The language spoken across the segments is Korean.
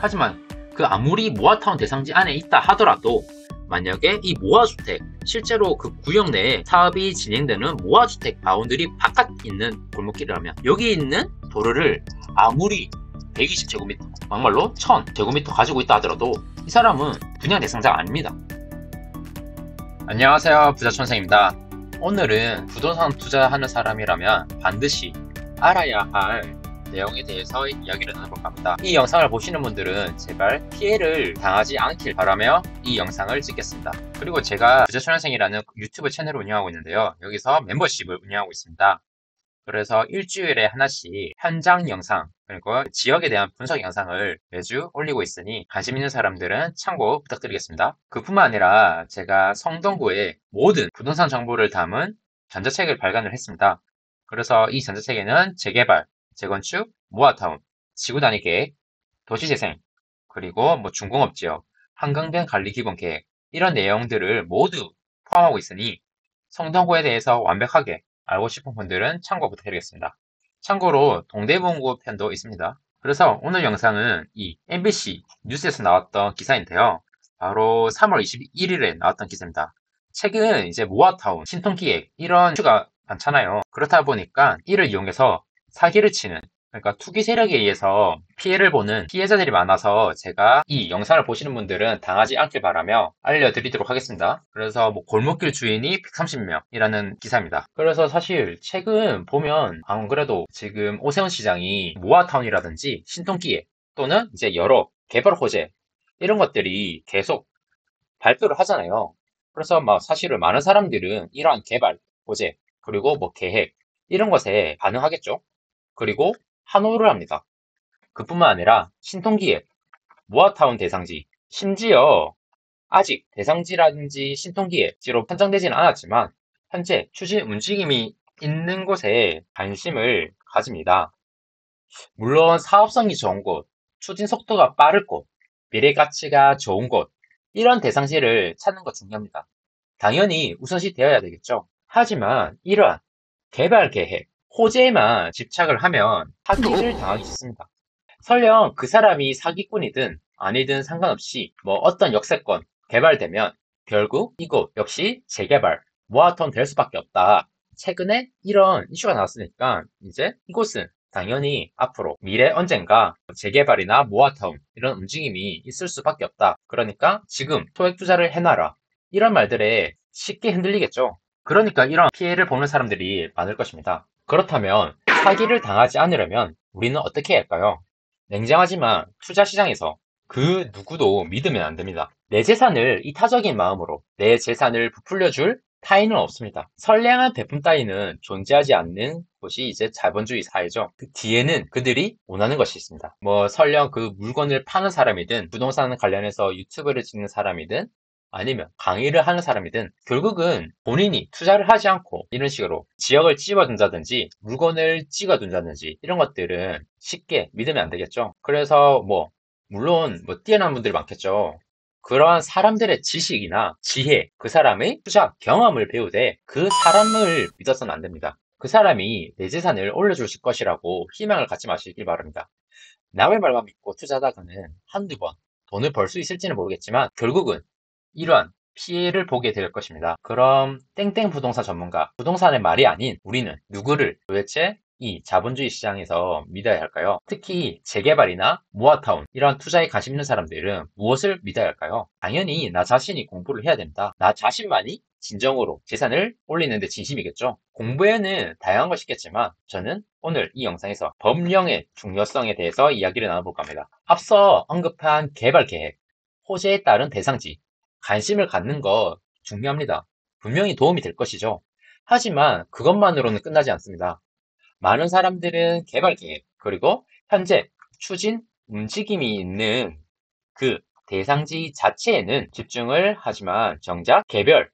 하지만 그 아무리 모아타운 대상지 안에 있다 하더라도 만약에 이 모아주택, 실제로 그 구역 내에 사업이 진행되는 모아주택 바운드리 바깥 있는 골목길이라면 여기 있는 도로를 아무리 120제곱미터, 막말로 1000제곱미터 가지고 있다 하더라도 이 사람은 분양 대상자가 아닙니다. 안녕하세요, 부자촌생입니다. 오늘은 부동산 투자하는 사람이라면 반드시 알아야 할 내용에 대해서 이야기를 나눠볼까 합니다. 이 영상을 보시는 분들은 제발 피해를 당하지 않길 바라며 이 영상을 찍겠습니다. 그리고 제가 부자촌생이라는 유튜브 채널을 운영하고 있는데요. 여기서 멤버십을 운영하고 있습니다. 그래서 일주일에 하나씩 현장 영상 그리고 지역에 대한 분석 영상을 매주 올리고 있으니 관심 있는 사람들은 참고 부탁드리겠습니다. 그뿐만 아니라 제가 성동구의 모든 부동산 정보를 담은 전자책을 발간을 했습니다. 그래서 이 전자책에는 재개발, 재건축, 모아타운, 지구단위 계획, 도시재생, 그리고 중공업지역, 한강변 관리 기본 계획 이런 내용들을 모두 포함하고 있으니 성동구에 대해서 완벽하게 알고 싶은 분들은 참고 부탁드리겠습니다. 참고로 동대문구 편도 있습니다. 그래서 오늘 영상은 이 MBC 뉴스에서 나왔던 기사인데요. 바로 3월 21일에 나왔던 기사입니다. 최근 이제 모아타운, 신통기획 이런 이슈가 많잖아요. 그렇다 보니까 이를 이용해서 사기를 치는, 그러니까 투기 세력에 의해서 피해를 보는 피해자들이 많아서 제가 이 영상을 보시는 분들은 당하지 않길 바라며 알려드리도록 하겠습니다. 그래서 골목길 주인이 130명이라는 기사입니다. 그래서 사실 최근 보면 안 그래도 지금 오세훈 시장이 모아타운이라든지 신통기획 또는 이제 여러 개발 호재 이런 것들이 계속 발표를 하잖아요. 그래서 사실은 많은 사람들은 이러한 개발 호재 그리고 계획 이런 것에 반응하겠죠. 그리고 환호를 합니다. 그뿐만 아니라 신통기획, 모아타운 대상지, 심지어 아직 대상지라든지 신통기획지로 선정되지는 않았지만 현재 추진 움직임이 있는 곳에 관심을 가집니다. 물론 사업성이 좋은 곳, 추진 속도가 빠를 곳, 미래 가치가 좋은 곳 이런 대상지를 찾는 것 중요합니다. 당연히 우선시 되어야 되겠죠. 하지만 이러한 개발 계획, 호재에만 집착을 하면 사기를 당하기 쉽습니다. 설령 그 사람이 사기꾼이든 아니든 상관없이 어떤 역세권 개발되면 결국 이곳 역시 재개발, 모아타운 될 수밖에 없다. 최근에 이런 이슈가 나왔으니까 이제 이곳은 당연히 앞으로 미래 언젠가 재개발이나 모아타운 이런 움직임이 있을 수밖에 없다. 그러니까 지금 소액 투자를 해놔라. 이런 말들에 쉽게 흔들리겠죠. 그러니까 이런 피해를 보는 사람들이 많을 것입니다. 그렇다면 사기를 당하지 않으려면 우리는 어떻게 해야 할까요? 냉정하지만 투자 시장에서 그 누구도 믿으면 안 됩니다. 내 재산을 이타적인 마음으로 내 재산을 부풀려줄 타인은 없습니다. 선량한 베품 따위는 존재하지 않는 곳이 이제 자본주의 사회죠. 그 뒤에는 그들이 원하는 것이 있습니다. 설령 그 물건을 파는 사람이든 부동산 관련해서 유튜브를 찍는 사람이든 아니면 강의를 하는 사람이든 결국은 본인이 투자를 하지 않고 이런 식으로 지역을 찍어둔다든지 물건을 찍어둔다든지 이런 것들은 쉽게 믿으면 안 되겠죠. 그래서 물론 뛰어난 분들이 많겠죠. 그러한 사람들의 지식이나 지혜, 그 사람의 투자 경험을 배우되 그 사람을 믿어서는 안 됩니다. 그 사람이 내 재산을 올려주실 것이라고 희망을 갖지 마시길 바랍니다. 남의 말만 믿고 투자하다가는 한두 번 돈을 벌 수 있을지는 모르겠지만 결국은 이러한 피해를 보게 될 것입니다. 그럼 땡땡 부동산 전문가, 부동산의 말이 아닌 우리는 누구를 도대체 이 자본주의 시장에서 믿어야 할까요? 특히 재개발이나 모아타운 이런 투자에 관심 있는 사람들은 무엇을 믿어야 할까요? 당연히 나 자신이 공부를 해야 됩니다. 나 자신만이 진정으로 재산을 올리는 데 진심이겠죠. 공부에는 다양한 것이 있겠지만 저는 오늘 이 영상에서 법령의 중요성에 대해서 이야기를 나눠볼까 합니다. 앞서 언급한 개발 계획, 호재에 따른 대상지, 관심을 갖는 거 중요합니다. 분명히 도움이 될 것이죠. 하지만 그것만으로는 끝나지 않습니다. 많은 사람들은 개발 계획, 그리고 현재 추진 움직임이 있는 그 대상지 자체에는 집중을 하지만 정작 개별,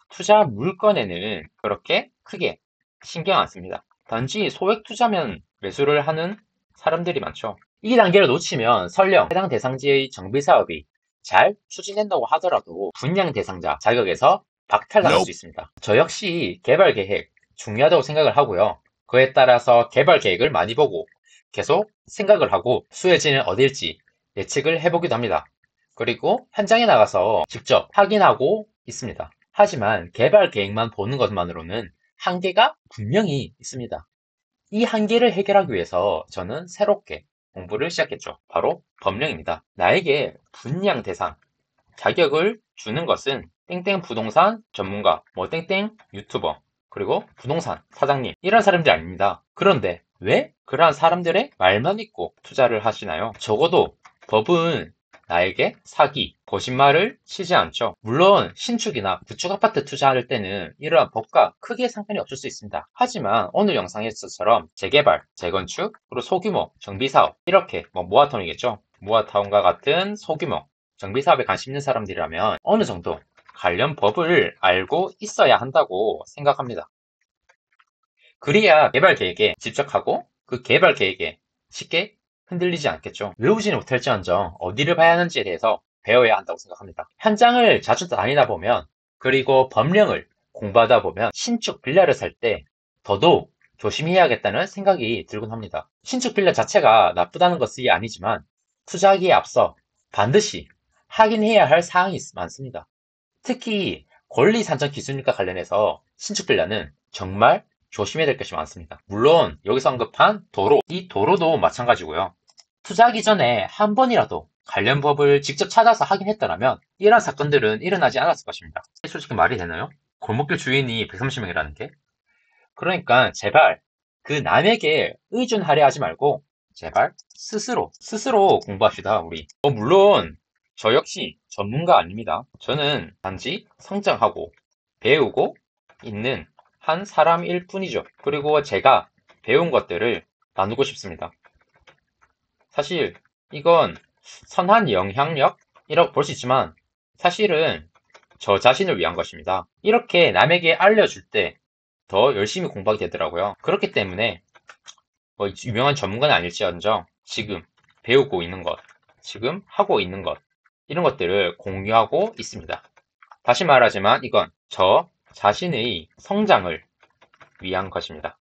투자 물건에는 그렇게 크게 신경 안 씁니다. 단지 소액 투자면 매수를 하는 사람들이 많죠. 이 단계를 놓치면 설령 해당 대상지의 정비 사업이 잘 추진된다고 하더라도 분양 대상자 자격에서 박탈당할 수 있습니다. 저 역시 개발 계획 중요하다고 생각을 하고요. 그에 따라서 개발 계획을 많이 보고 계속 생각을 하고 수혜지는 어딜지 예측을 해보기도 합니다. 그리고 현장에 나가서 직접 확인하고 있습니다. 하지만 개발 계획만 보는 것만으로는 한계가 분명히 있습니다. 이 한계를 해결하기 위해서 저는 새롭게 공부를 시작했죠. 바로 법령입니다. 나에게 분양 대상, 자격을 주는 것은 땡땡 부동산 전문가, 뭐 땡땡 유튜버, 그리고 부동산 사장님, 이런 사람들이 아닙니다. 그런데 왜 그러한 사람들의 말만 믿고 투자를 하시나요? 적어도 법은 나에게 사기, 거짓말을 치지 않죠. 물론 신축이나 구축 아파트 투자할 때는 이러한 법과 크게 상관이 없을 수 있습니다. 하지만 오늘 영상에서처럼 재개발, 재건축, 그리고 소규모 정비사업, 이렇게 뭐 모아타운이겠죠. 모아타운과 같은 소규모 정비 사업에 관심 있는 사람들이라면 어느 정도 관련 법을 알고 있어야 한다고 생각합니다. 그래야 개발 계획에 집착하고 그 개발 계획에 쉽게 흔들리지 않겠죠. 외우지는 못할지언정 어디를 봐야 하는지에 대해서 배워야 한다고 생각합니다. 현장을 자주 다니다 보면, 그리고 법령을 공부하다 보면 신축 빌라를 살 때 더더욱 조심해야겠다는 생각이 들곤 합니다. 신축 빌라 자체가 나쁘다는 것이 아니지만 투자하기에 앞서 반드시 확인해야 할 사항이 많습니다. 특히 권리산정 기준일과 관련해서 신축 빌라는 정말 조심해야 될 것이 많습니다. 물론 여기서 언급한 도로, 이 도로도 마찬가지고요. 투자하기 전에 한 번이라도 관련 법을 직접 찾아서 확인했더라면 이러한 사건들은 일어나지 않았을 것입니다. 솔직히 말이 되나요? 골목길 주인이 130명이라는 게? 그러니까 제발 그 남에게 의존하려 하지 말고 제발 스스로 공부합시다, 우리. 물론 저 역시 전문가 아닙니다. 저는 단지 성장하고 배우고 있는 한 사람일 뿐이죠. 그리고 제가 배운 것들을 나누고 싶습니다. 사실 이건 선한 영향력이라고 볼 수 있지만 사실은 저 자신을 위한 것입니다. 이렇게 남에게 알려줄 때 더 열심히 공부하게 되더라고요. 그렇기 때문에 뭐 유명한 전문가는 아닐지언정 지금 배우고 있는 것, 지금 하고 있는 것, 이런 것들을 공유하고 있습니다. 다시 말하지만 이건 저 자신의 성장을 위한 것입니다.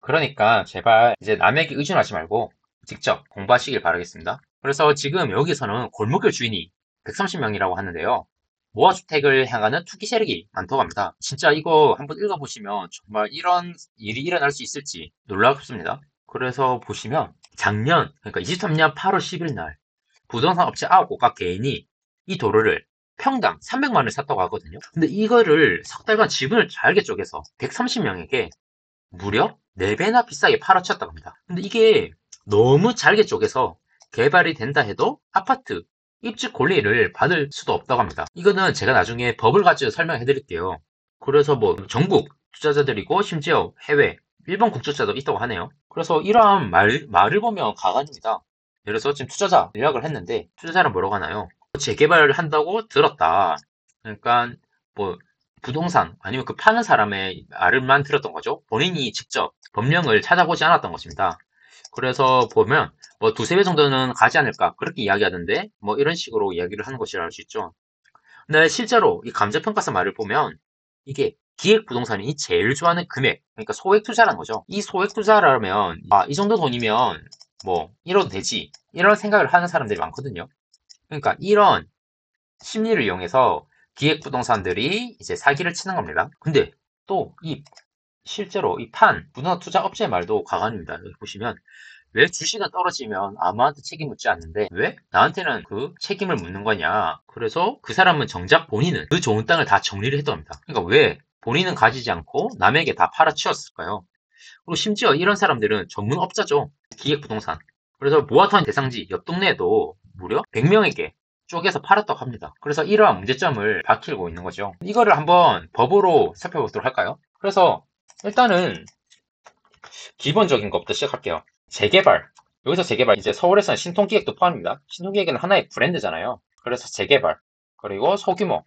그러니까 제발 이제 남에게 의존하지 말고 직접 공부하시길 바라겠습니다. 그래서 지금 여기서는 골목길 주인이 130명이라고 하는데요. 모아주택을 향하는 투기 세력이 많다고 합니다. 진짜 이거 한번 읽어보시면 정말 이런 일이 일어날 수 있을지 놀랍습니다. 그래서 보시면 작년, 그러니까 23년 8월 10일 날 부동산 업체 9곳과 개인이 이 도로를 평당 300만 원을 샀다고 하거든요. 근데 이거를 석 달간 지분을 잘게 쪼개서 130명에게 무려 4배나 비싸게 팔아쳤다고 합니다. 근데 이게 너무 잘게 쪼개서 개발이 된다 해도 아파트 입주 권리를 받을 수도 없다고 합니다. 이거는 제가 나중에 법을 가지고 설명해 드릴게요. 그래서 뭐 전국 투자자들이고 심지어 해외 일본 국적자도 있다고 하네요. 그래서 이러한 말을 보면 가관입니다. 예를 들어서 지금 투자자 연락을 했는데 투자자는 뭐라고 하나요? 재개발을 한다고 들었다. 그러니까 뭐 부동산 아니면 그 파는 사람의 말을만 들었던 거죠. 본인이 직접 법령을 찾아보지 않았던 것입니다. 그래서 보면 뭐 두세 배 정도는 가지 않을까 그렇게 이야기하던데 뭐 이런 식으로 이야기를 하는 것이라 할 수 있죠. 근데 실제로 이 감정평가서 말을 보면 이게 기획부동산이 제일 좋아하는 금액, 그러니까 소액 투자라는 거죠. 이 소액 투자라면 이 정도 돈이면 뭐 이러도 되지 이런 생각을 하는 사람들이 많거든요. 그러니까 이런 심리를 이용해서 기획부동산들이 이제 사기를 치는 겁니다. 근데 또 실제로 이 부동산 투자 업체의 말도 가관입니다. 여기 보시면 왜 주식은 떨어지면 아무한테 책임 묻지 않는데 왜 나한테는 그 책임을 묻는 거냐. 그래서 그 사람은 정작 본인은 그 좋은 땅을 다 정리를 했던 겁니다. 그러니까 왜 본인은 가지지 않고 남에게 다 팔아치웠을까요? 그리고 심지어 이런 사람들은 전문업자죠. 기획부동산. 그래서 모아타운 대상지 옆 동네에도 무려 100명에게 쪼개서 팔았다고 합니다. 그래서 이러한 문제점을 밝히고 있는 거죠. 이거를 한번 법으로 살펴보도록 할까요? 그래서 일단은 기본적인 것부터 시작할게요. 재개발. 여기서 재개발, 이제 서울에서는 신통기획도 포함입니다. 신통기획은 하나의 브랜드잖아요. 그래서 재개발, 그리고 소규모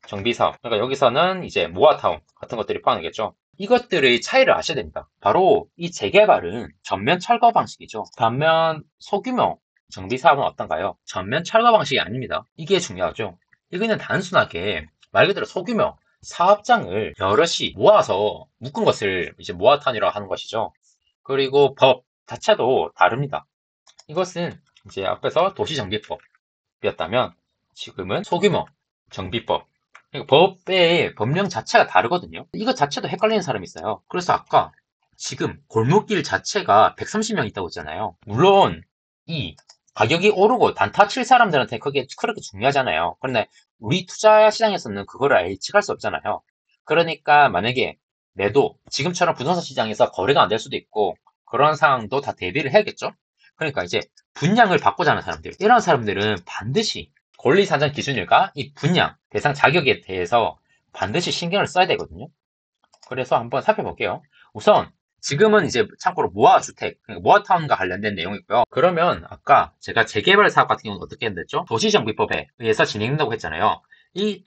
정비사업. 그러니까 여기서는 이제 모아타운 같은 것들이 포함되겠죠. 이것들의 차이를 아셔야 됩니다. 바로 이 재개발은 전면 철거 방식이죠. 반면 소규모 정비사업은 어떤가요? 전면 철거 방식이 아닙니다. 이게 중요하죠. 이거는 단순하게 말 그대로 소규모 사업장을 여럿이 모아서 묶은 것을 이제 모아타운이라고 하는 것이죠. 그리고 법 자체도 다릅니다. 이것은 이제 앞에서 도시정비법이었다면 지금은 소규모 정비법. 그러니까 법의 법령 자체가 다르거든요. 이거 자체도 헷갈리는 사람이 있어요. 그래서 아까 지금 골목길 자체가 130명 있다고 했잖아요. 물론 이 가격이 오르고 단타 칠 사람들한테 그게 그렇게 중요하잖아요. 그런데 우리 투자 시장에서는 그거를 예측할 수 없잖아요. 그러니까 만약에 내도 지금처럼 부동산 시장에서 거래가 안 될 수도 있고 그런 상황도 다 대비를 해야겠죠. 그러니까 이제 분양을 받고자 하는 사람들, 이런 사람들은 반드시 권리사전 기준일과 이 분양 대상 자격에 대해서 반드시 신경을 써야 되거든요. 그래서 한번 살펴볼게요. 우선 지금은 이제 참고로 모아주택, 그러니까 모아타운과 관련된 내용이고요. 그러면 아까 제가 재개발 사업 같은 경우는 어떻게 했는데죠? 도시정비법에 의해서 진행된다고 했잖아요. 이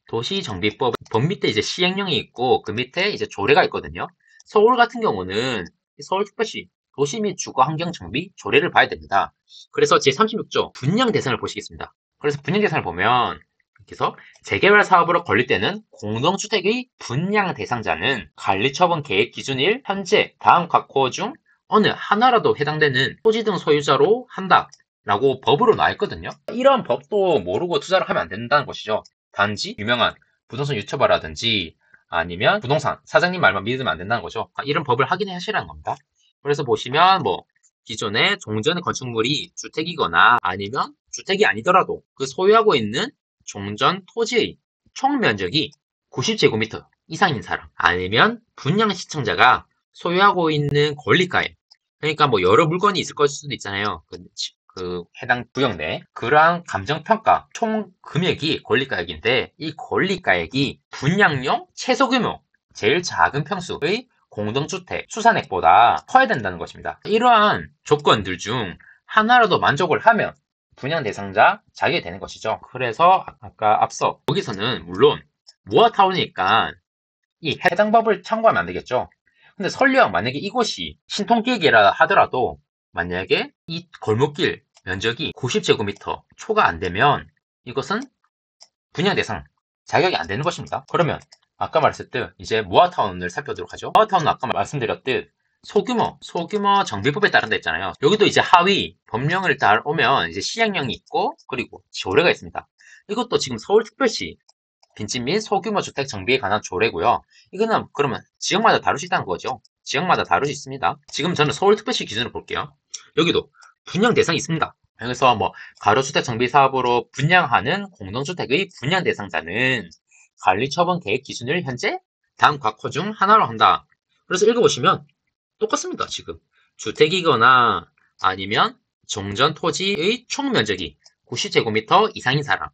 도시정비법 법 밑에 이제 시행령이 있고 그 밑에 이제 조례가 있거든요. 서울 같은 경우는 서울특별시 도시 및 주거환경정비 조례를 봐야 됩니다. 그래서 제36조 분양 대상을 보시겠습니다. 그래서 분양 대상을 보면 그래서 재개발 사업으로 걸릴 때는 공동주택의 분양 대상자는 관리처분 계획 기준일 현재 다음 각호 중 어느 하나라도 해당되는 토지 등 소유자로 한다 라고 법으로 나와 있거든요. 이런 법도 모르고 투자를 하면 안 된다는 것이죠. 단지 유명한 부동산 유튜버라든지 아니면 부동산 사장님 말만 믿으면 안 된다는 거죠. 이런 법을 확인하시라는 겁니다. 그래서 보시면 뭐 기존의 종전의 건축물이 주택이거나 아니면 주택이 아니더라도 그 소유하고 있는 종전 토지의 총 면적이 90제곱미터 이상인 사람, 아니면 분양 시청자가 소유하고 있는 권리가액, 그러니까 뭐 여러 물건이 있을 것 수도 있잖아요. 그 해당 구역 내 그러한 감정평가 총 금액이 권리가액인데, 이 권리가액이 분양용 최소 규모 제일 작은 평수의 공동주택 수산액보다 커야 된다는 것입니다. 이러한 조건들 중 하나라도 만족을 하면 분양 대상자 자격이 되는 것이죠. 그래서 아까 앞서 여기서는 물론 모아타운이니까 이 해당 법을 참고하면 안 되겠죠. 근데 설령 만약에 이곳이 신통기획이라 하더라도 만약에 이 골목길 면적이 90제곱미터 초가 안 되면 이것은 분양 대상 자격이 안 되는 것입니다. 그러면 아까 말했듯 이제 모아타운을 살펴보도록 하죠. 모아타운은 아까 말씀드렸듯 소규모 정비법에 따른다 했잖아요. 여기도 이제 하위 법령을 따르면 이제 시행령이 있고 그리고 조례가 있습니다. 이것도 지금 서울특별시 빈집 및 소규모 주택 정비에 관한 조례고요. 이거는 그러면 지역마다 다를 수 있다는 거죠. 지역마다 다를 수 있습니다. 지금 저는 서울특별시 기준으로 볼게요. 여기도 분양 대상이 있습니다. 그래서 뭐 가로주택 정비 사업으로 분양하는 공동주택의 분양 대상자는 관리처분 계획 기준을 현재 다음 각호 중 하나로 한다. 그래서 읽어보시면 똑같습니다. 지금 주택이거나 아니면 종전 토지의 총 면적이 90제곱미터 이상인 사람,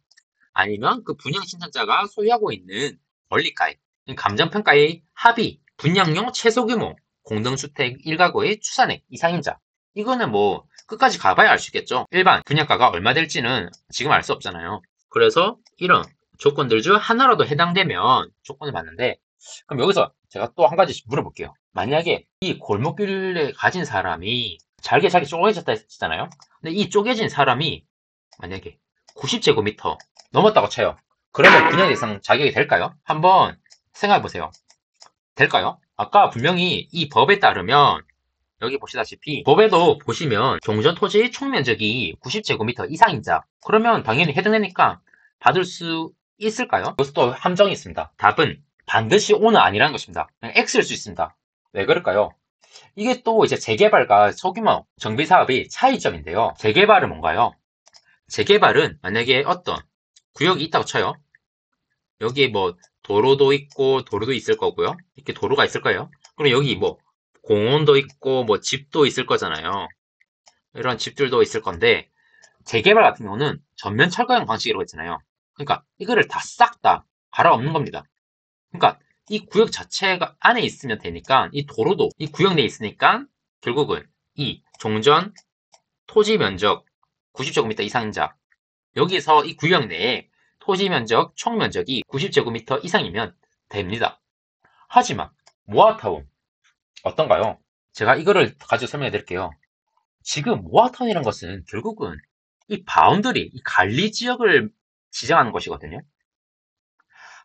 아니면 그 분양 신청자가 소유하고 있는 권리가액, 감정평가의 합의, 분양용 최소 규모, 공동주택 1가구의 추산액 이상인 자. 이거는 뭐 끝까지 가봐야 알 수 있겠죠. 일반 분양가가 얼마 될지는 지금 알 수 없잖아요. 그래서 이런 조건들 중 하나라도 해당되면 조건을 봤는데, 그럼 여기서 제가 또 한 가지 물어볼게요. 만약에 이 골목길에 가진 사람이 잘게 쪼개졌다 했잖아요. 근데 이 쪼개진 사람이 만약에 90제곱미터 넘었다고 쳐요. 그러면 분양 대상 자격이 될까요? 한번 생각해 보세요. 될까요? 아까 분명히 이 법에 따르면 여기 보시다시피 법에도 보시면 종전 토지의 총 면적이 90제곱미터 이상인 자, 그러면 당연히 해당되니까 받을 수 있을까요? 이것도 함정이 있습니다. 답은 반드시 O는 아니라는 것입니다. 그냥 X일 수 있습니다. 왜 그럴까요? 이게 또 이제 재개발과 소규모 정비 사업의 차이점인데요. 재개발은 뭔가요? 재개발은 만약에 어떤 구역이 있다고 쳐요. 여기에 뭐 도로도 있고 도로도 있을 거고요. 이렇게 도로가 있을 거예요. 그리고 여기 뭐 공원도 있고 뭐 집도 있을 거잖아요. 이런 집들도 있을 건데, 재개발 같은 경우는 전면 철거형 방식이라고 했잖아요. 그러니까 이거를 다 싹 다 갈아엎는 겁니다. 그러니까 이 구역 자체가 안에 있으면 되니까 이 도로도 이 구역 내에 있으니까 결국은 이 종전 토지 면적 90제곱미터 이상인 자, 여기서 이 구역 내에 토지 면적 총 면적이 90제곱미터 이상이면 됩니다. 하지만 모아타운 어떤가요? 제가 이거를 가지고 설명해 드릴게요. 지금 모아타운이란 것은 결국은 이 바운더리, 이 관리 지역을 지정하는 것이거든요.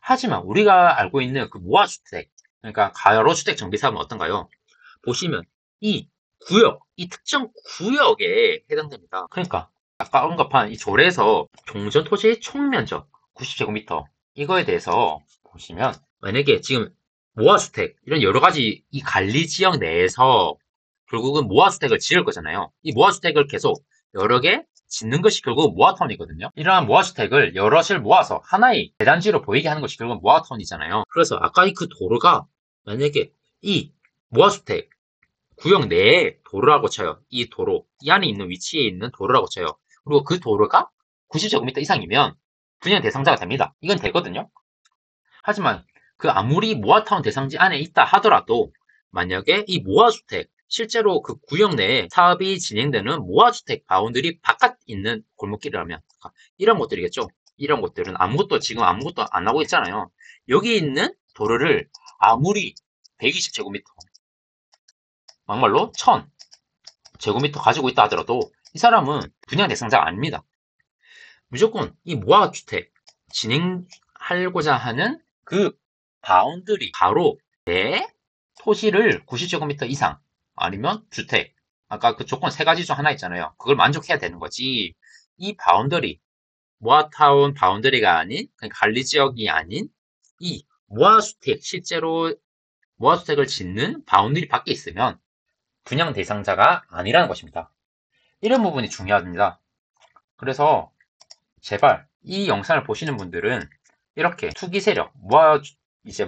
하지만 우리가 알고 있는 그 모아주택, 그러니까 가로주택 정비사업은 어떤가요? 보시면 이 구역, 이 특정 구역에 해당됩니다. 그러니까 아까 언급한 이 조례에서 종전 토지의 총 면적 90제곱미터 이거에 대해서 보시면 만약에 지금 모아주택 이런 여러 가지 이 관리 지역 내에서 결국은 모아주택을 지을 거잖아요. 이 모아주택을 계속 여러 개 짓는 것이 결국 모아타운이거든요. 이러한 모아주택을 여럿을 모아서 하나의 대단지로 보이게 하는 것이 결국 모아타운이잖아요. 그래서 아까 그 도로가 만약에 이 모아주택 구역 내에 도로라고 쳐요. 이 도로, 이 안에 있는 위치에 있는 도로라고 쳐요. 그리고 그 도로가 90제곱미터 이상이면 분양 대상자가 됩니다. 이건 되거든요. 하지만 그 아무리 모아타운 대상지 안에 있다 하더라도 만약에 이 모아주택, 실제로 그 구역 내에 사업이 진행되는 모아주택 바운드리 바깥 있는 골목길이라면 이런 것들이겠죠. 이런 것들은 지금 아무것도 안 하고 있잖아요. 여기 있는 도로를 아무리 120제곱미터, 막말로 1000제곱미터 가지고 있다 하더라도 이 사람은 분양 대상자가 아닙니다. 무조건 이 모아주택 진행하고자 하는 그 바운드리 가로 내 토지를 90제곱미터 이상 아니면 주택 아까 그 조건 세 가지 중 하나 있잖아요. 그걸 만족해야 되는 거지. 이 바운더리 모아타운 바운더리가 아닌 그러니까 관리지역이 아닌 이 모아주택 실제로 모아주택을 짓는 바운더리 밖에 있으면 분양 대상자가 아니라는 것입니다. 이런 부분이 중요합니다. 그래서 제발 이 영상을 보시는 분들은 이렇게 투기 세력,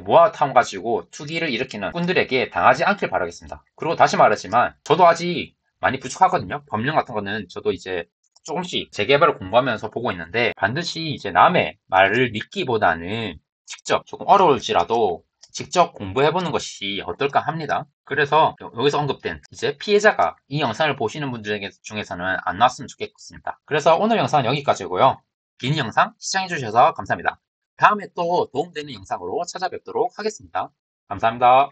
모아타운 가지고 투기를 일으키는 분들에게 당하지 않길 바라겠습니다. 그리고 다시 말하지만 저도 아직 많이 부족하거든요. 법령 같은 거는 저도 이제 조금씩 재개발을 공부하면서 보고 있는데 반드시 이제 남의 말을 믿기보다는 직접 조금 어려울지라도 직접 공부해보는 것이 어떨까 합니다. 그래서 여기서 언급된 이제 피해자가 이 영상을 보시는 분들 중에서는 안 나왔으면 좋겠습니다. 그래서 오늘 영상은 여기까지고요. 긴 영상 시청해주셔서 감사합니다. 다음에 또 도움되는 영상으로 찾아뵙도록 하겠습니다. 감사합니다.